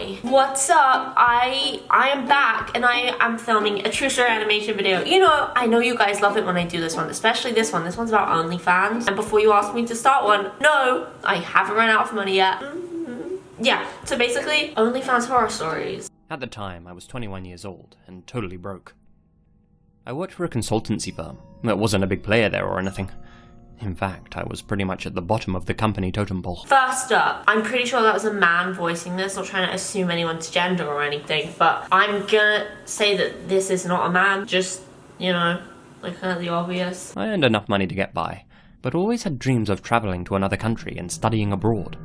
Hi, what's up? I am back and I am filming a true story animation video. You know, I know you guys love it when I do this one, especially this one. This one's about OnlyFans. And before you ask me to start one, no, I haven't run out of money yet. Yeah, so basically, OnlyFans horror stories. At the time, I was 21 years old and totally broke. I worked for a consultancy firm. There wasn't a big player there or anything. In fact, I was pretty much at the bottom of the company totem pole. First up, I'm pretty sure that was a man voicing this, not trying to assume anyone's gender or anything, but I'm gonna say that this is not a man, just, you know, like kind of the obvious. I earned enough money to get by, but always had dreams of traveling to another country and studying abroad.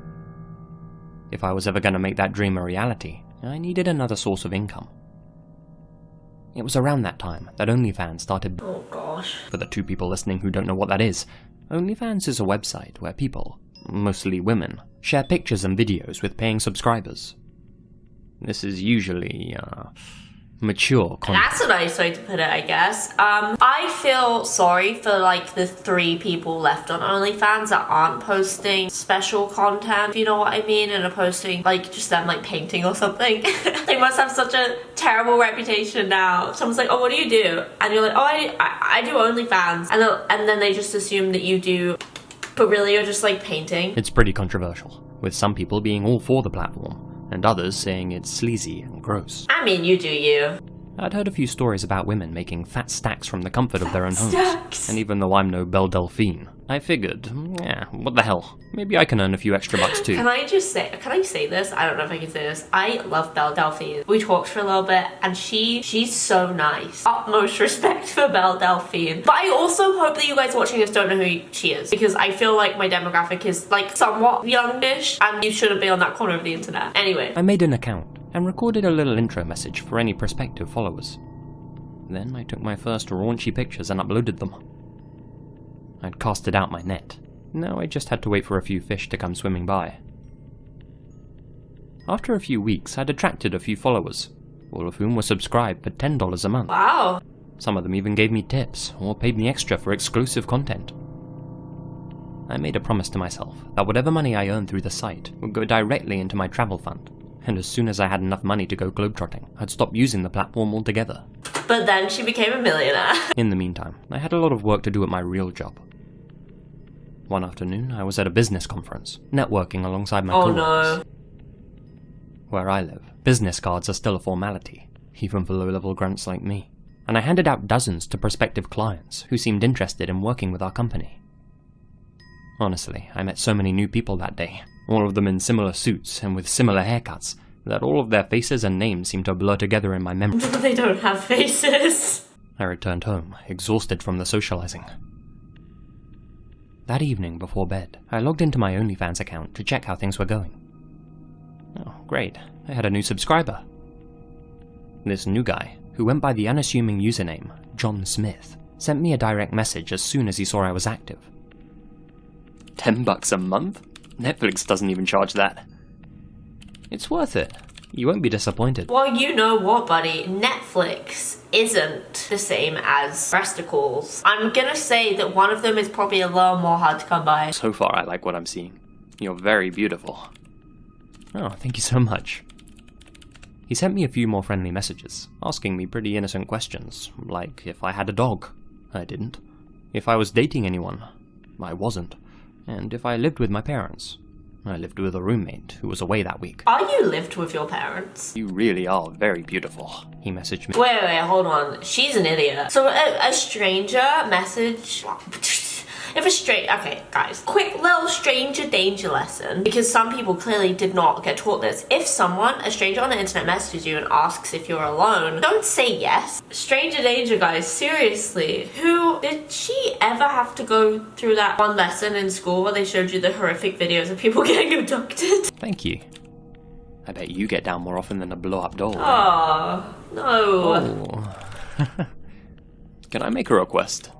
If I was ever gonna make that dream a reality, I needed another source of income. It was around that time that OnlyFans started. Oh gosh. For the two people listening who don't know what that is, OnlyFans is a website where people, mostly women, share pictures and videos with paying subscribers. This is usually, mature content. That's a nice way to put it, I guess. I feel sorry for, like, the 3 people left on OnlyFans that aren't posting special content, if you know what I mean, and are posting, like, just them, like, painting or something. They must have such a terrible reputation now. Someone's like, oh, what do you do? And you're like, oh, I do OnlyFans. And then they just assume that you do, but really you're just, like, painting. It's pretty controversial, with some people being all for the platform, and others saying it's sleazy and gross. I mean, you do you. I'd heard a few stories about women making fat stacks from the comfort of their own homes. And even though I'm no Belle Delphine, I figured, yeah, what the hell, maybe I can earn a few extra bucks too. Can I say this? I don't know if I can say this. I love Belle Delphine. We talked for a little bit and she's so nice. Utmost respect for Belle Delphine. But I also hope that you guys watching this don't know who she is, because I feel like my demographic is like somewhat youngish and you shouldn't be on that corner of the internet. Anyway. I made an account and recorded a little intro message for any prospective followers. Then I took my first raunchy pictures and uploaded them. I'd casted out my net. Now I just had to wait for a few fish to come swimming by. After a few weeks, I'd attracted a few followers, all of whom were subscribed for $10 a month. Wow. Some of them even gave me tips, or paid me extra for exclusive content. I made a promise to myself that whatever money I earned through the site would go directly into my travel fund, and as soon as I had enough money to go globetrotting, I'd stop using the platform altogether. But then she became a millionaire. In the meantime, I had a lot of work to do at my real job. One afternoon, I was at a business conference, networking alongside my coworkers. Oh no. Where I live, business cards are still a formality, even for low-level grunts like me. And I handed out dozens to prospective clients who seemed interested in working with our company. Honestly, I met so many new people that day, all of them in similar suits and with similar haircuts, that all of their faces and names seemed to blur together in my memory. They don't have faces. I returned home, exhausted from the socializing. That evening before bed, I logged into my OnlyFans account to check how things were going. Oh, great, I had a new subscriber. This new guy, who went by the unassuming username John Smith, sent me a direct message as soon as he saw I was active. $10 a month? Netflix doesn't even charge that. It's worth it. You won't be disappointed. Well, you know what, buddy? Netflix isn't the same as breasticles. I'm gonna say that one of them is probably a little more hard to come by. So far, I like what I'm seeing. You're very beautiful. Oh, thank you so much. He sent me a few more friendly messages, asking me pretty innocent questions, like if I had a dog. I didn't. If I was dating anyone. I wasn't. And if I lived with my parents. I lived with a roommate who was away that week. Are you lived with your parents? You really are very beautiful, he messaged me. Wait, hold on. She's an idiot. So a stranger message... Okay, guys. Quick little stranger danger lesson. Because some people clearly did not get taught this. If a stranger on the internet messages you and asks if you're alone, don't say yes. Stranger danger, guys. Seriously. Did she ever have to go through that one lesson in school where they showed you the horrific videos of people getting abducted? Thank you. I bet you get down more often than a blow-up doll. Oh, no. Oh. Can I make a request?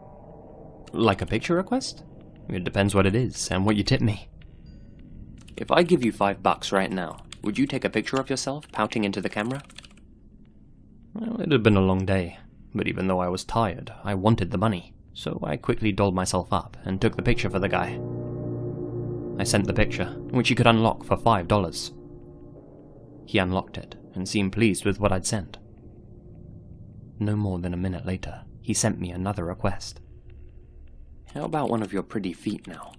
Like a picture request? It depends what it is, and what you tip me. If I give you $5 right now, would you take a picture of yourself pouting into the camera? Well, it had been a long day, but even though I was tired, I wanted the money, so I quickly dolled myself up and took the picture for the guy. I sent the picture, which he could unlock for $5. He unlocked it and seemed pleased with what I'd sent. No more than a minute later, he sent me another request. How about one of your pretty feet now?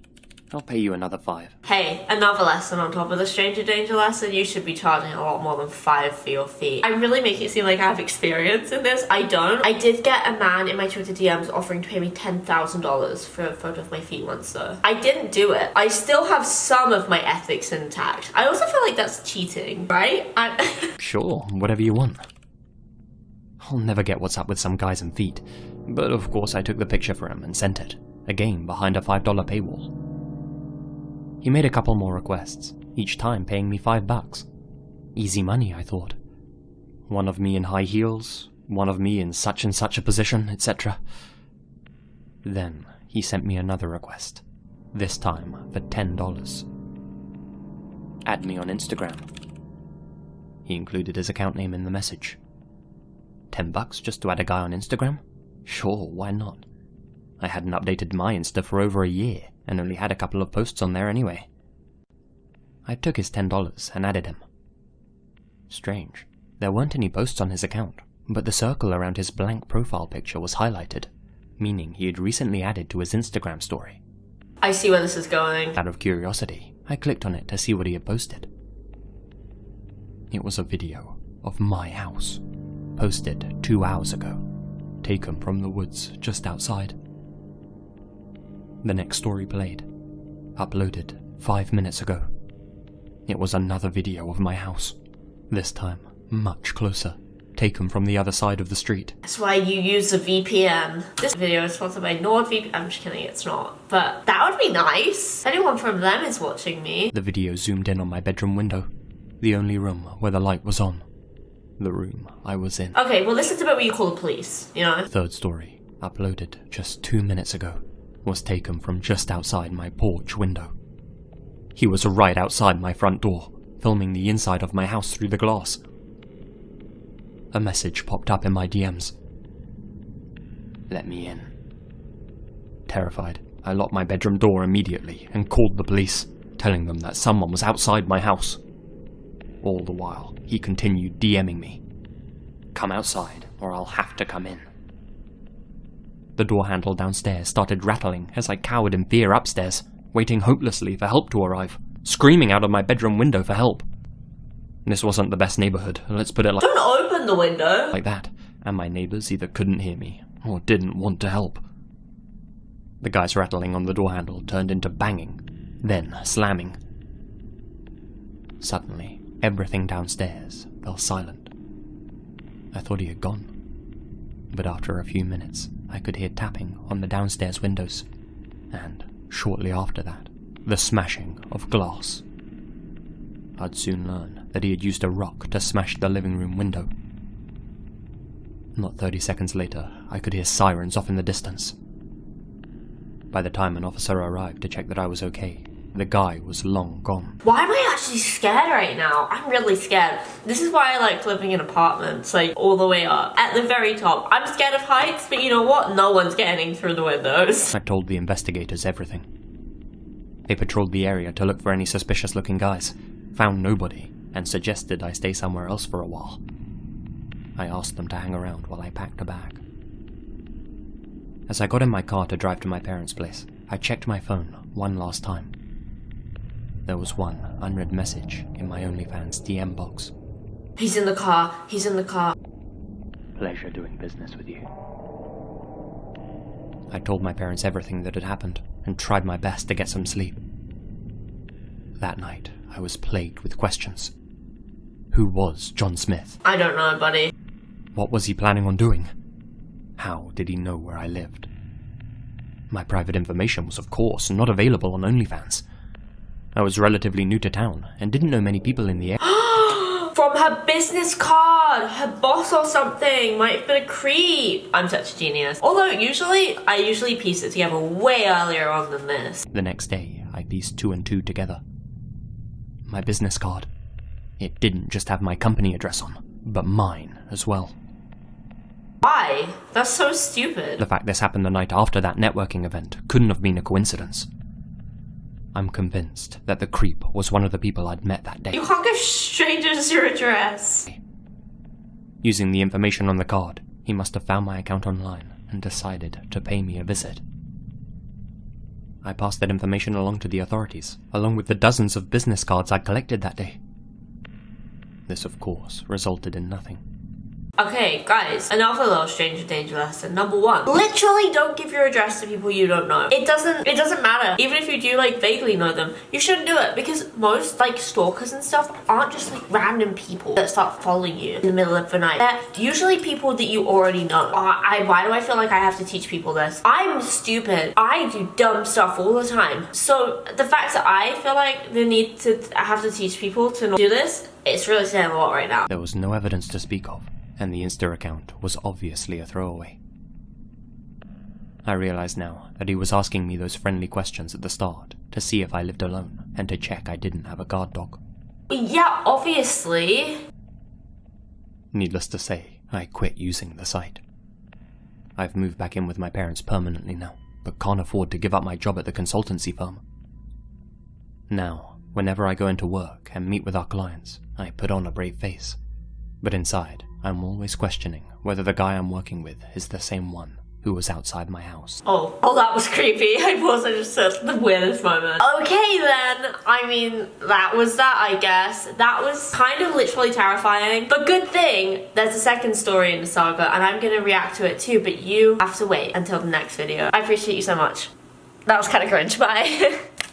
I'll pay you another $5. Hey, another lesson on top of the stranger danger lesson. You should be charging a lot more than $5 for your feet. I'm really making it seem like I have experience in this. I don't. I did get a man in my Twitter DMs offering to pay me $10,000 for a photo of my feet once though. I didn't do it. I still have some of my ethics intact. I also feel like that's cheating, right? Sure, whatever you want. I'll never get what's up with some guys and feet, but of course I took the picture for him and sent it, again behind a $5 paywall. He made a couple more requests, each time paying me $5. Easy money, I thought. One of me in high heels, one of me in such and such a position, etc. Then he sent me another request, this time for $10. Add me on Instagram. He included his account name in the message. $10 just to add a guy on Instagram? Sure, why not? I hadn't updated my Insta for over a year, and only had a couple of posts on there anyway. I took his $10 and added him. Strange, there weren't any posts on his account, but the circle around his blank profile picture was highlighted, meaning he had recently added to his Instagram story. I see where this is going. Out of curiosity, I clicked on it to see what he had posted. It was a video of my house, posted 2 hours ago, taken from the woods just outside. The next story played, uploaded 5 minutes ago. It was another video of my house, this time much closer, taken from the other side of the street. That's why you use a VPN. This video is sponsored by NordVPN. I'm just kidding, it's not. But that would be nice. Anyone from them is watching me. The video zoomed in on my bedroom window, the only room where the light was on. The room I was in. Okay, well this is the bit where you call the police, you know? Third story, uploaded just 2 minutes ago, was taken from just outside my porch window. He was right outside my front door, filming the inside of my house through the glass. A message popped up in my DMs. Let me in. Terrified, I locked my bedroom door immediately and called the police, telling them that someone was outside my house. All the while, he continued DMing me. Come outside, or I'll have to come in. The door handle downstairs started rattling as I cowered in fear upstairs, waiting hopelessly for help to arrive, screaming out of my bedroom window for help. This wasn't the best neighborhood, let's put it Don't open the window! Like that, and my neighbors either couldn't hear me, or didn't want to help. The guy's rattling on the door handle turned into banging, then slamming. Suddenly, everything downstairs fell silent. I thought he had gone, but after a few minutes, I could hear tapping on the downstairs windows, and shortly after that, the smashing of glass. I'd soon learn that he had used a rock to smash the living room window. Not 30 seconds later, I could hear sirens off in the distance. By the time an officer arrived to check that I was okay, the guy was long gone. Why am I actually scared right now? I'm really scared. This is why I like living in apartments, like all the way up, at the very top. I'm scared of heights, but you know what? No one's getting through the windows. I told the investigators everything. They patrolled the area to look for any suspicious-looking guys, found nobody, and suggested I stay somewhere else for a while. I asked them to hang around while I packed a bag. As I got in my car to drive to my parents' place, I checked my phone one last time. There was one unread message in my OnlyFans DM box. He's in the car. He's in the car. Pleasure doing business with you. I told my parents everything that had happened and tried my best to get some sleep. That night, I was plagued with questions. Who was John Smith? I don't know, buddy. What was he planning on doing? How did he know where I lived? My private information was, of course, not available on OnlyFans. I was relatively new to town and didn't know many people in the area. From her business card! Her boss or something might have been a creep. I'm such a genius. Although I usually piece it together way earlier on than this. The next day, I pieced 2 and 2 together. My business card. It didn't just have my company address on, but mine as well. Why? That's so stupid. The fact this happened the night after that networking event couldn't have been a coincidence. I'm convinced that the creep was one of the people I'd met that day. You can't give strangers your address. Using the information on the card, he must have found my account online and decided to pay me a visit. I passed that information along to the authorities, along with the dozens of business cards I'd collected that day. This, of course, resulted in nothing. Okay, guys, another little stranger danger lesson. Number 1, literally don't give your address to people you don't know. It doesn't matter. Even if you do like vaguely know them, you shouldn't do it, because most like stalkers and stuff aren't just like random people that start following you in the middle of the night. They're usually people that you already know. Why do I feel like I have to teach people this? I'm stupid. I do dumb stuff all the time. So the fact that I feel like the need to have to teach people to not do this, it's really saying a lot right now. There was no evidence to speak of, and the Insta account was obviously a throwaway. I realize now that he was asking me those friendly questions at the start to see if I lived alone and to check I didn't have a guard dog. Yeah, obviously. Needless to say, I quit using the site. I've moved back in with my parents permanently now, but can't afford to give up my job at the consultancy firm. Now, whenever I go into work and meet with our clients, I put on a brave face. But inside, I'm always questioning whether the guy I'm working with is the same one who was outside my house. Oh, that was creepy. I also just said the weirdest moment. Okay then, I mean, that was that, I guess. That was kind of literally terrifying. But good thing, there's a second story in the saga, and I'm gonna react to it too, but you have to wait until the next video. I appreciate you so much. That was kind of cringe, bye.